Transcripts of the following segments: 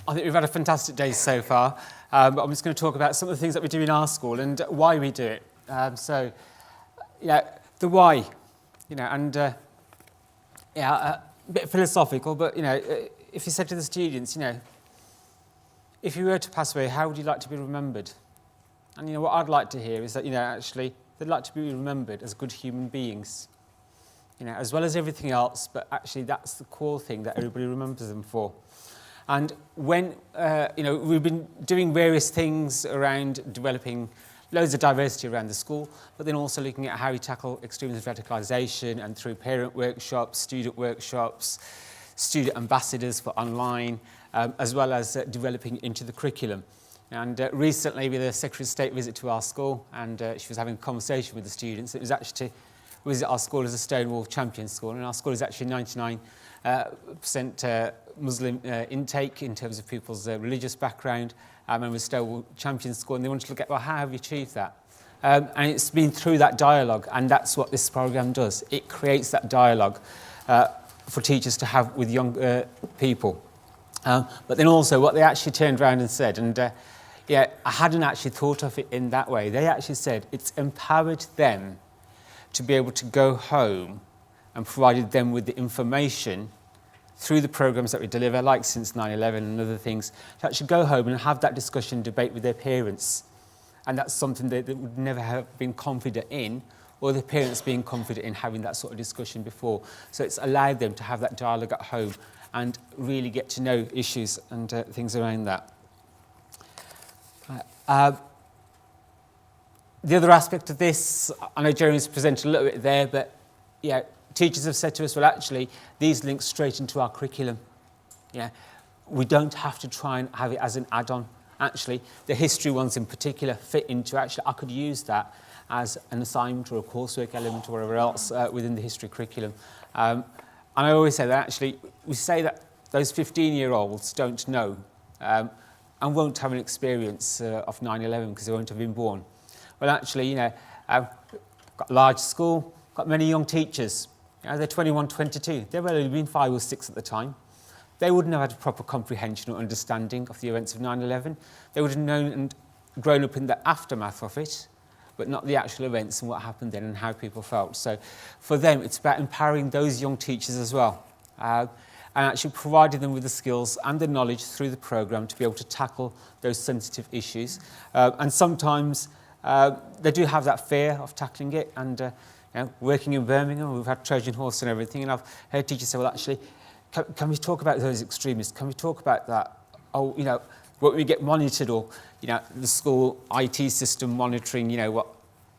I think we've had a fantastic day so far. But I'm just going to talk about some of the things that we do in our school and why we do it. The why, a bit philosophical, but, if you said to the students, if you were to pass away, how would you like to be remembered? And, what I'd like to hear is that, actually, they'd like to be remembered as good human beings, as well as everything else, but actually that's the core thing that everybody remembers them for. And when, we've been doing various things around developing loads of diversity around the school, but then also looking at how we tackle extremist radicalisation and through parent workshops, student ambassadors for online, as well as developing into the curriculum. And recently we had a Secretary of State visit to our school, and she was having a conversation with the students. It was actually to visit our school as a Stonewall champion school, and our school is actually 99% Muslim intake in terms of people's religious background, and we're Stonewall champion school, and they wanted to look at, well, how have you achieved that? And it's been through that dialogue, and that's what this programme does. It creates that dialogue for teachers to have with young people. But then also what they actually turned around and said, and I hadn't actually thought of it in that way. They actually said it's empowered them to be able to go home and provided them with the information through the programmes that we deliver, like Since 9/11 and other things, to actually go home and have that discussion, debate with their parents. And that's something that they would never have been confident in, or the parents being confident in having that sort of discussion before. So it's allowed them to have that dialogue at home and really get to know issues and things around that. The other aspect of this, I know Jeremy's presented a little bit there, but teachers have said to us, well, actually, these link straight into our curriculum. We don't have to try and have it as an add-on. Actually, the history ones in particular fit into, actually, I could use that as an assignment or a coursework element or whatever else within the history curriculum. And I always say that, actually, we say that those 15-year-olds don't know and won't have an experience of 9/11 because they won't have been born. Well, actually, I've got a large school, got many young teachers. They're 21, 22. They've only been 5 or 6 at the time. They wouldn't have had a proper comprehension or understanding of the events of 9/11. They would have known and grown up in the aftermath of it, but not the actual events and what happened then and how people felt. So for them, it's about empowering those young teachers as well, and actually providing them with the skills and the knowledge through the programme to be able to tackle those sensitive issues. And sometimes they do have that fear of tackling it, and working in Birmingham, we've had Trojan Horse and everything, and I've heard teachers say, well, actually, can we talk about those extremists? Can we talk about that? Oh, when we get monitored, or, the school IT system monitoring, what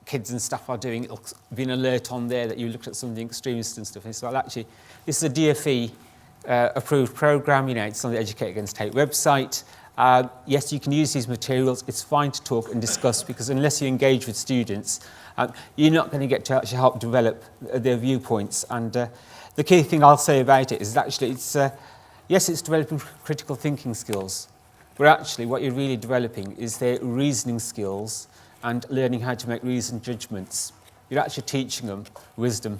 kids and staff are doing, it'll be an alert on there that you looked at something extremist and stuff. And so, well, actually, this is a DFE approved programme, it's on the Educate Against Hate website. Yes, you can use these materials. It's fine to talk and discuss, because unless you engage with students, you're not going to get to actually help develop their viewpoints. And the key thing I'll say about it is actually yes, it's developing critical thinking skills, but actually what you're really developing is their reasoning skills and learning how to make reasoned judgments. You're actually teaching them wisdom,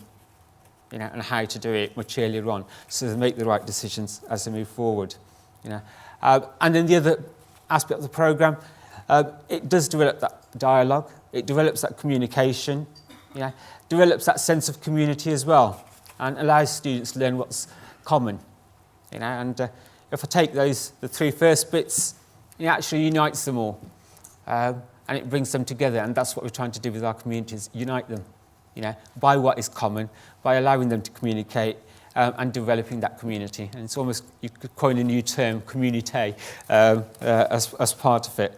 and how to do it much earlier on, so they make the right decisions as they move forward. And then the other aspect of the programme, it does develop that dialogue, it develops that communication, develops that sense of community as well, and allows students to learn what's common. And if I take the 3 first bits, it actually unites them all, and it brings them together, and that's what we're trying to do with our communities, unite them, by what is common, by allowing them to communicate, and developing that community. And it's almost, you could coin a new term, community, as part of it.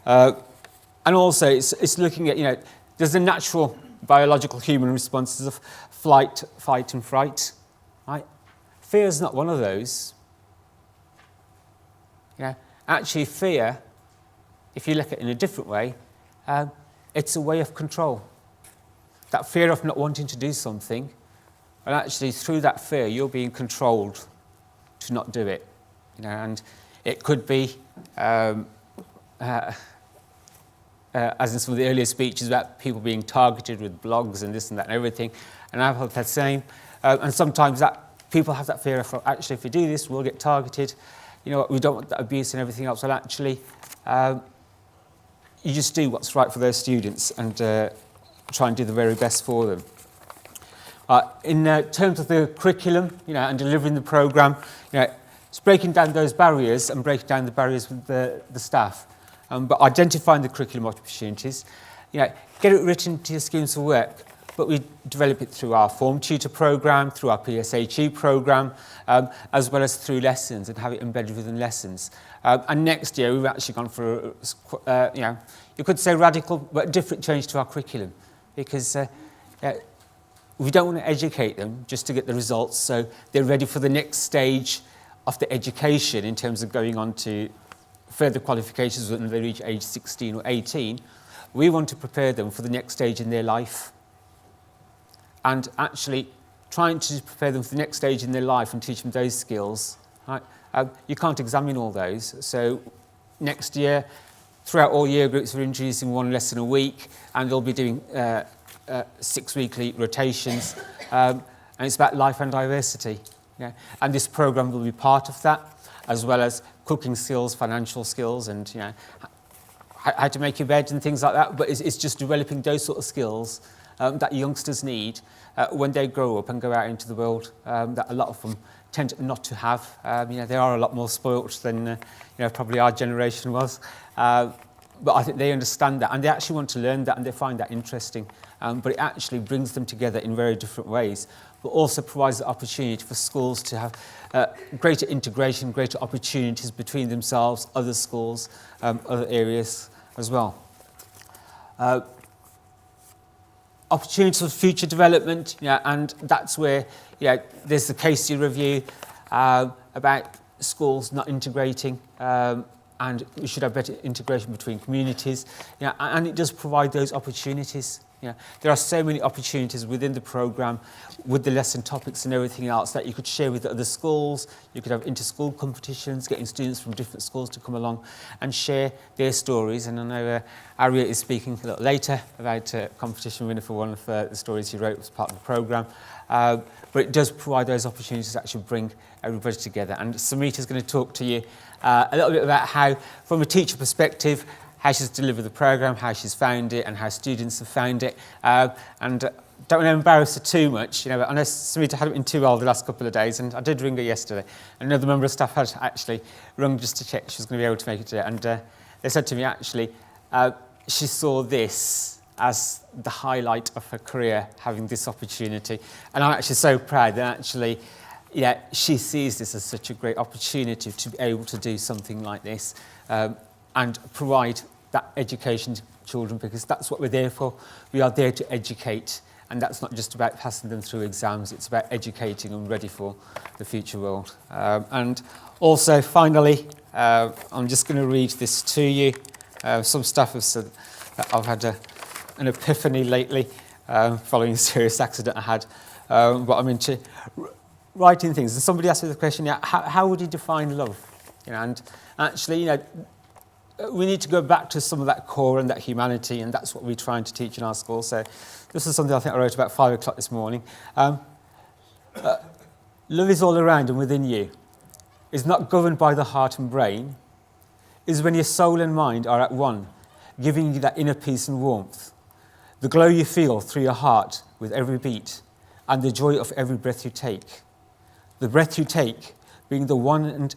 And also, it's looking at, there's the natural biological human responses of flight, fight, and fright. Right? Fear is not one of those. Actually, fear, if you look at it in a different way, it's a way of control. That fear of not wanting to do something, and actually through that fear, you're being controlled to not do it. And it could be, as in some of the earlier speeches, about people being targeted with blogs and this and that and everything. And I've had the same. And sometimes people have that fear of, actually, if we do this, we'll get targeted. you know, we don't want that abuse and everything else. Well, actually, you just do what's right for those students and try and do the very best for them. In terms of the curriculum, you know, and delivering the programme, you know, it's breaking down those barriers and breaking down the barriers with the staff. But identifying the curriculum opportunities, you know, get it written to your schemes of work. But we develop it through our form tutor programme, through our PSHE programme, as well as through lessons and have it embedded within lessons. And next year we've actually gone for, you know, you could say radical, but different change to our curriculum, because we don't want to educate them just to get the results, so they're ready for the next stage of the education in terms of going on to further qualifications when they reach age 16 or 18. We want to prepare them for the next stage in their life. And actually trying to prepare them for the next stage in their life and teach them those skills, right? You can't examine all those. So next year, throughout all year groups, we're introducing one lesson a week, and they'll be doing 6 weekly rotations. And it's about life and diversity. Yeah? And this programme will be part of that, as well as cooking skills, financial skills, and, you know, how to make your bed and things like that. But it's just developing those sort of skills that youngsters need when they grow up and go out into the world, that a lot of them tend not to have. You know, they are a lot more spoilt than you know, probably our generation was. But I think they understand that, and they actually want to learn that, and they find that interesting. But it actually brings them together in very different ways, but also provides the opportunity for schools to have greater integration, greater opportunities between themselves, other schools, other areas as well. Opportunities for future development, and that's where there's the case review about schools not integrating, and we should have better integration between communities, and it does provide those opportunities. There are so many opportunities within the programme with the lesson topics and everything else that you could share with other schools. You could have inter-school competitions, getting students from different schools to come along and share their stories. And I know Arya is speaking a little later about a competition winner for one of the stories he wrote as part of the programme. But it does provide those opportunities to actually bring everybody together. And Samita is going to talk to you a little bit about how, from a teacher perspective, how she's delivered the programme, how she's found it, and how students have found it. And don't want to embarrass her too much. I know Samita hadn't been too well the last couple of days, and I did ring her yesterday. Another member of staff had actually rung just to check she was going to be able to make it today. And they said to me, actually, she saw this as the highlight of her career, having this opportunity. And I'm actually so proud that actually, she sees this as such a great opportunity to be able to do something like this. And provide that education to children, because that's what we're there for. We are there to educate, and that's not just about passing them through exams, it's about educating them ready for the future world. And also, finally, I'm just going to read this to you. Some staff have said that I've had an epiphany lately following a serious accident I had, but I'm into writing things. And somebody asked me the question, how would you define love? And actually, we need to go back to some of that core and that humanity, and that's what we're trying to teach in our school. So this is something I think I wrote about 5 o'clock this morning. Love is all around and within you. Is not governed by the heart and brain. Is when your soul and mind are at one, giving you that inner peace and warmth. The glow you feel through your heart with every beat, and the joy of every breath you take. The breath you take being the one and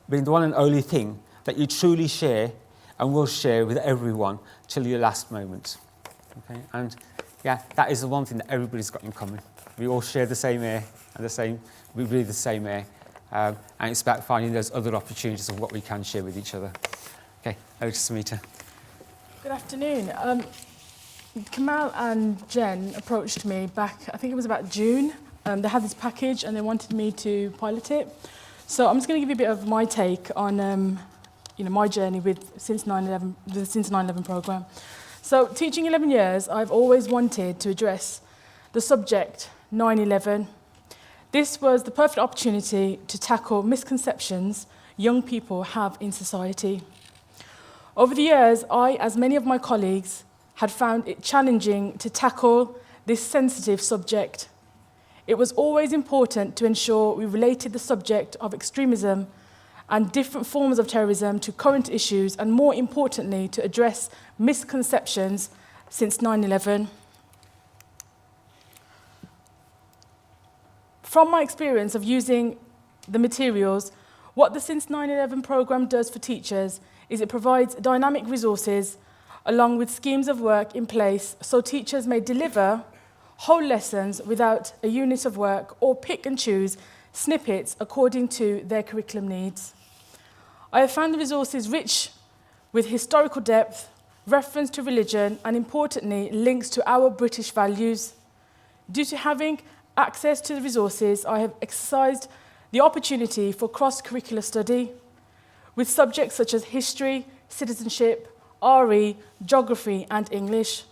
being the one and only thing that you truly share and will share with everyone till your last moment. Okay? And that is the one thing that everybody's got in common. We all share the same air and we breathe the same air. And it's about finding those other opportunities of what we can share with each other. Okay, over to Samita. Good afternoon. Kamal and Jen approached me back, I think it was about June. They had this package and they wanted me to pilot it. So I'm just going to give you a bit of my take on, my journey since 9/11 programme. So teaching 11 years, I've always wanted to address the subject 9/11. This was the perfect opportunity to tackle misconceptions young people have in society. Over the years, I, as many of my colleagues, had found it challenging to tackle this sensitive subject. it was always important to ensure we related the subject of extremism and different forms of terrorism to current issues, and more importantly, to address misconceptions since 9/11. From my experience of using the materials, what the Since 9/11 programme does for teachers is it provides dynamic resources along with schemes of work in place so teachers may deliver whole lessons without a unit of work or pick and choose snippets according to their curriculum needs. I have found the resources rich with historical depth, reference to religion, and importantly, links to our British values. Due to having access to the resources, I have exercised the opportunity for cross-curricular study with subjects such as history, citizenship, RE, geography, and English.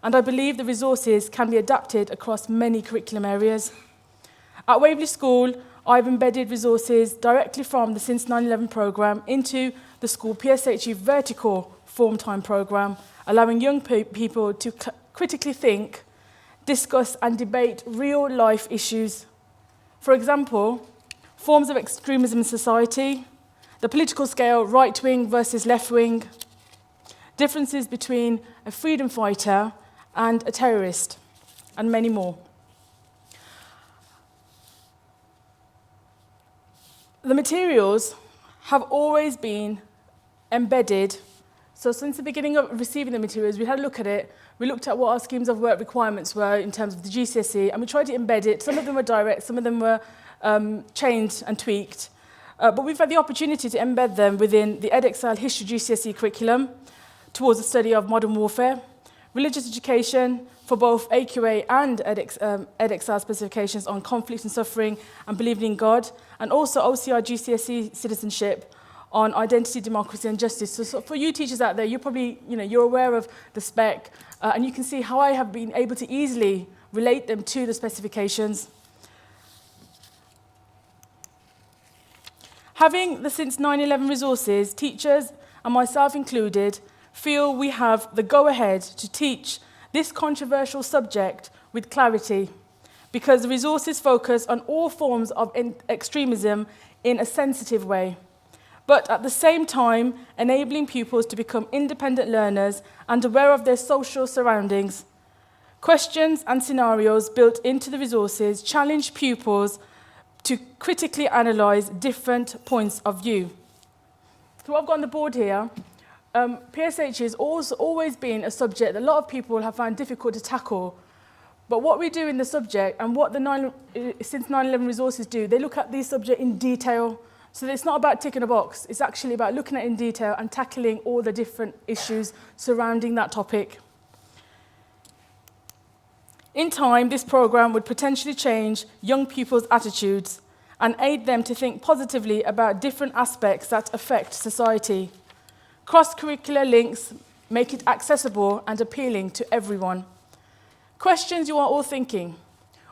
And I believe the resources can be adapted across many curriculum areas. At Waverley School, I've embedded resources directly from the Since 9/11 programme into the school PSHE vertical form time programme, allowing young people to critically think, discuss and debate real-life issues. For example, forms of extremism in society, the political scale, right-wing versus left-wing, differences between a freedom fighter and a terrorist, and many more. The materials have always been embedded. So since the beginning of receiving the materials, we had a look at it. We looked at what our schemes of work requirements were in terms of the GCSE, and we tried to embed it. Some of them were direct, some of them were changed and tweaked. But we've had the opportunity to embed them within the edXL History GCSE curriculum towards the study of modern warfare, religious education for both AQA and edXL specifications on conflict and suffering and believing in God, and also OCR GCSE citizenship on identity, democracy and justice. So for you teachers out there, you're probably, you're aware of the spec, and you can see how I have been able to easily relate them to the specifications. Having the Since 9/11 resources, teachers, and myself included, feel we have the go-ahead to teach this controversial subject with clarity, because the resources focus on all forms of extremism in a sensitive way, but at the same time enabling pupils to become independent learners and aware of their social surroundings. Questions and scenarios built into the resources challenge pupils to critically analyse different points of view. So what I've got on the board here, PSH has always been a subject that a lot of people have found difficult to tackle. But what we do in the subject and what the Since 9/11 resources do, they look at these subjects in detail. So it's not about ticking a box, it's actually about looking at it in detail and tackling all the different issues surrounding that topic. In time, this programme would potentially change young people's attitudes and aid them to think positively about different aspects that affect society. Cross-curricular links make it accessible and appealing to everyone. Questions you are all thinking.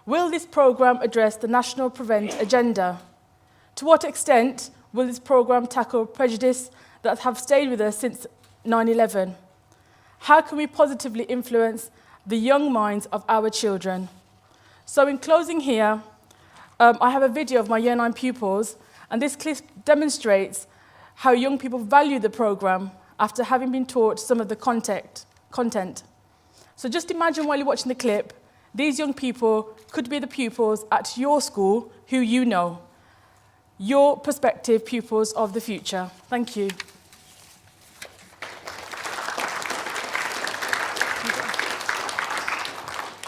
Will this programme address the National Prevent agenda? To what extent will this programme tackle prejudice that have stayed with us since 9/11? How can we positively influence the young minds of our children? So in closing here, I have a video of my Year 9 pupils, and this clip demonstrates how young people value the programme after having been taught some of the content. So just imagine while you're watching the clip, these young people could be the pupils at your school who you know, your prospective pupils of the future. Thank you.